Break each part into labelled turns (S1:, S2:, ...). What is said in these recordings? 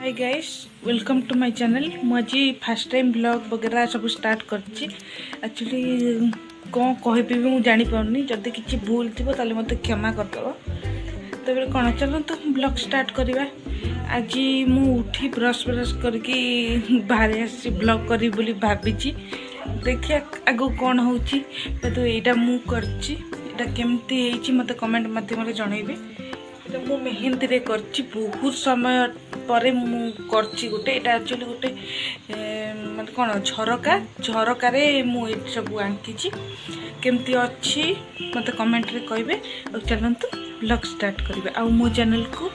S1: Hi guys, welcome to my channel. मुझे first time blog वगैरह सब स्टार्ट करछि। एक्चुअली कौन कहबी मुझे जानी पाउनी, जदि किसी भूल थी ताले मते क्षमा करदब। तबे कौन चलो तो ब्लॉग स्टार्ट करवा। आज मु उठी ब्रश ब्रश करके बाहर आसी ब्लॉग करी बोली भाबिछि। देखिए आगो कौन होची, तो एटा मु करछि। एटा केमती हेची मते कमेंट माध्यम रे जणाइबे। तो मु मेहंदी रे करछि, बहुत समय परे मु करछि। गोटे एटा एक्चुअली गोटे मतलब कौन झरका रे मु ए सब आंकिछि। केमती अच्छी मते कमेंट रे कहबे। और चलंतु ब्लॉग स्टार्ट करिवे। आ मो चैनल को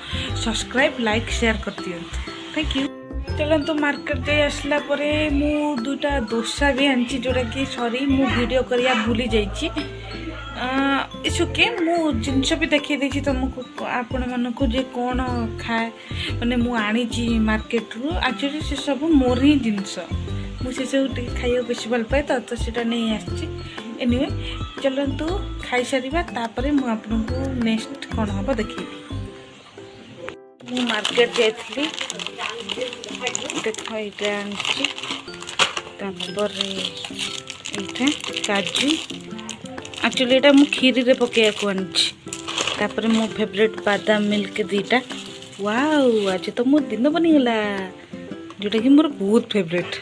S1: सब्सक्राइब लाइक शेयर कर दियंतु। Thank you. चलंतु मार्केट जाई आसला परे मु दुटा डोसा भी आंची, जोड़ा कि सॉरी मु वीडियो करिया भूली जाइछि। इट्स ओके, मु जिनस भी देखी देखी तुमको आपण मानक जे कौन खाए माने मु आनी मार्केट रू। एक्चुअली से सब मोर ही जिनस, मुझे सब खाइबा बेसी भल पाए तो सीटा नहीं आसी। एनीवे चलतु खाई सारिबा, तापरे मु आपनको नेक्स्ट कौन हम देखिए। मु मार्केट जाइथली, देख एटा आनी, तापर एटा काजू। एक्चुअली एटा मु खीरी रे पकेया को आनी। तापर मो फेवरेट बादाम मिल्क दीटा। वाओ, आज तो मो दिन बनी गला, जोटा कि मोर बहुत फेवरेट।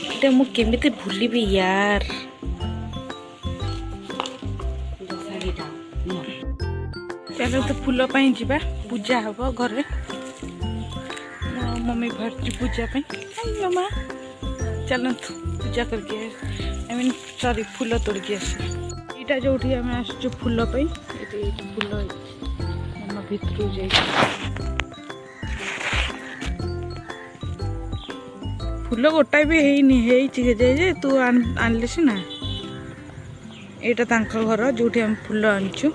S1: एटा मु केमिते भूलिबी यार। चलो तो फूल पाई जीवा, पूजा हबो घरे। मम्मी भरती पूजा पाई। हाय मम्मा, चलो तो पूजा करके आई मीन सॉरी फूल तोड़ के आस। यहाँ जो आम आस फूल फूल मम्मा भितर जा फूल गोटाए भी है तू आनले सीना। यहाँ घर जो आम फूल आनचु।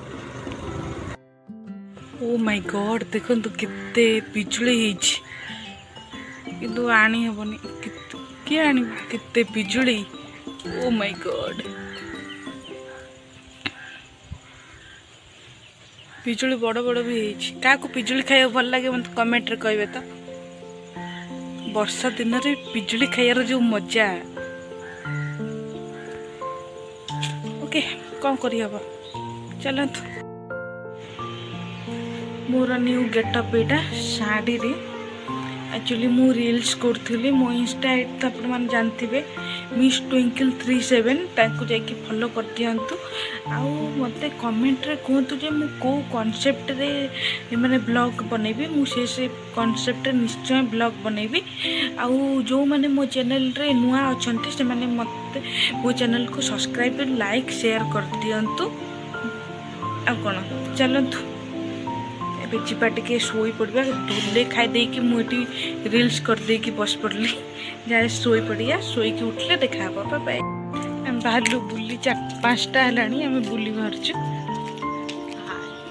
S1: ओ माय गॉड, देखो केते पिजुली किंतु आनी हेबनी। किए आनी केते पिजुली। ओ माय गॉड, पिजुली बड़ बड़ भी है। क्या पिजुली खाया भल लगे मत कमेंट रे कहबे तो। वर्षा दिन रे पिजुली खाइर जो मजा। ओके कौन करी हबो, चलत। मोर न्यू गेटअप एटा साड़ी रे। एक्चुअली मु रील्स करथुली मो इंस्टा आईडी तो आपण मान जानथिबे, मिस ट्विंकल 37 ताको जाके फॉलो कर दियंतु। आउ मते कमेंट रे कहतु जे मु को कांसेप्ट रे माने ब्लॉग बनेबी। मु से कांसेप्ट निश्चय ब्लॉग बनेबी। आउ जो माने मो चैनल रे नुआ अछंती से माने मते मो चैनल को सब्सक्राइब लाइक शेयर कर दियंतु। आ कोन चलंतु जीवा टे शोई पड़ा। धुले खाई देकी मुझे रील्स कर देकी बस पड़ली। जाए शोई पड़िया, शोईकी उठले देखा बाय बाय। आम बाहर बुली 4-5टा है आम बुली बाहर।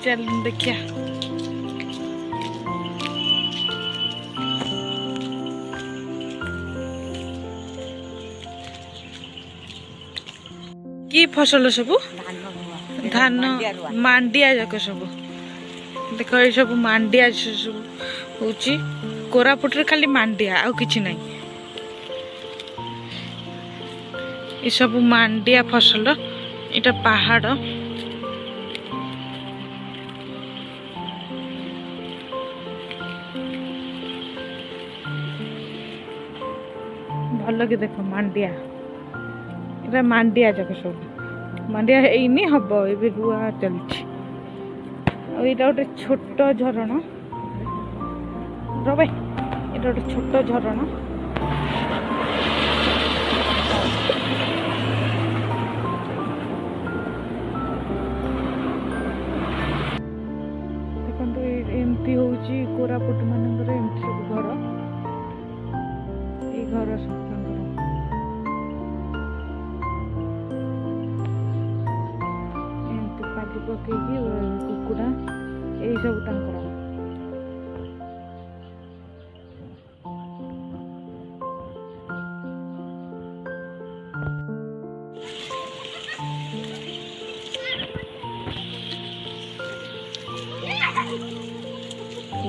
S1: चल देखिया कि फसल सब धान मांडिया जाक सब। देख ये सब मांडिया सब होची। कोरापुट रे खाली मांडिया आउ किछि नहीं। ये सब मांडिया फसल। इटा पहाड़। भल के देख मांडिया, इटा मांडिया जाक सब। मांडिया एनी हबो एबे रुआ चलछि। यहाँ गोटे छोट झरणा रबे, यहाँ गोटे छोट झरणा। देखो एमती हूँ कोरापुट मानक एमती सब घर। ये घर सब एमती पाली पकईकि कुकुड़ा यही सब तांकर।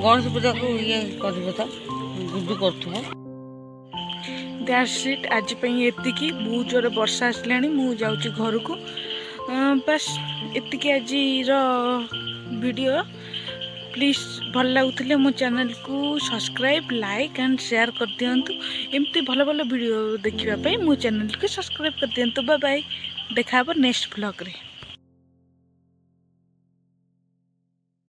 S2: गणेश पूजा को ये कर गुड्डू कर
S1: दैट्स इट आज एतिकी बहुत जोर वर्षा आसला मु जाऊँगी घर को बस एतिकी आज वीडियो प्लीज भल लगुले मो चैनल को सब्सक्राइब लाइक एंड शेयर कर दिंतु एमती भल भल वीडियो देखा मो चैनल को सब्सक्राइब कर दिंतु बाय बाय देखा नेक्स्ट व्लॉग रे।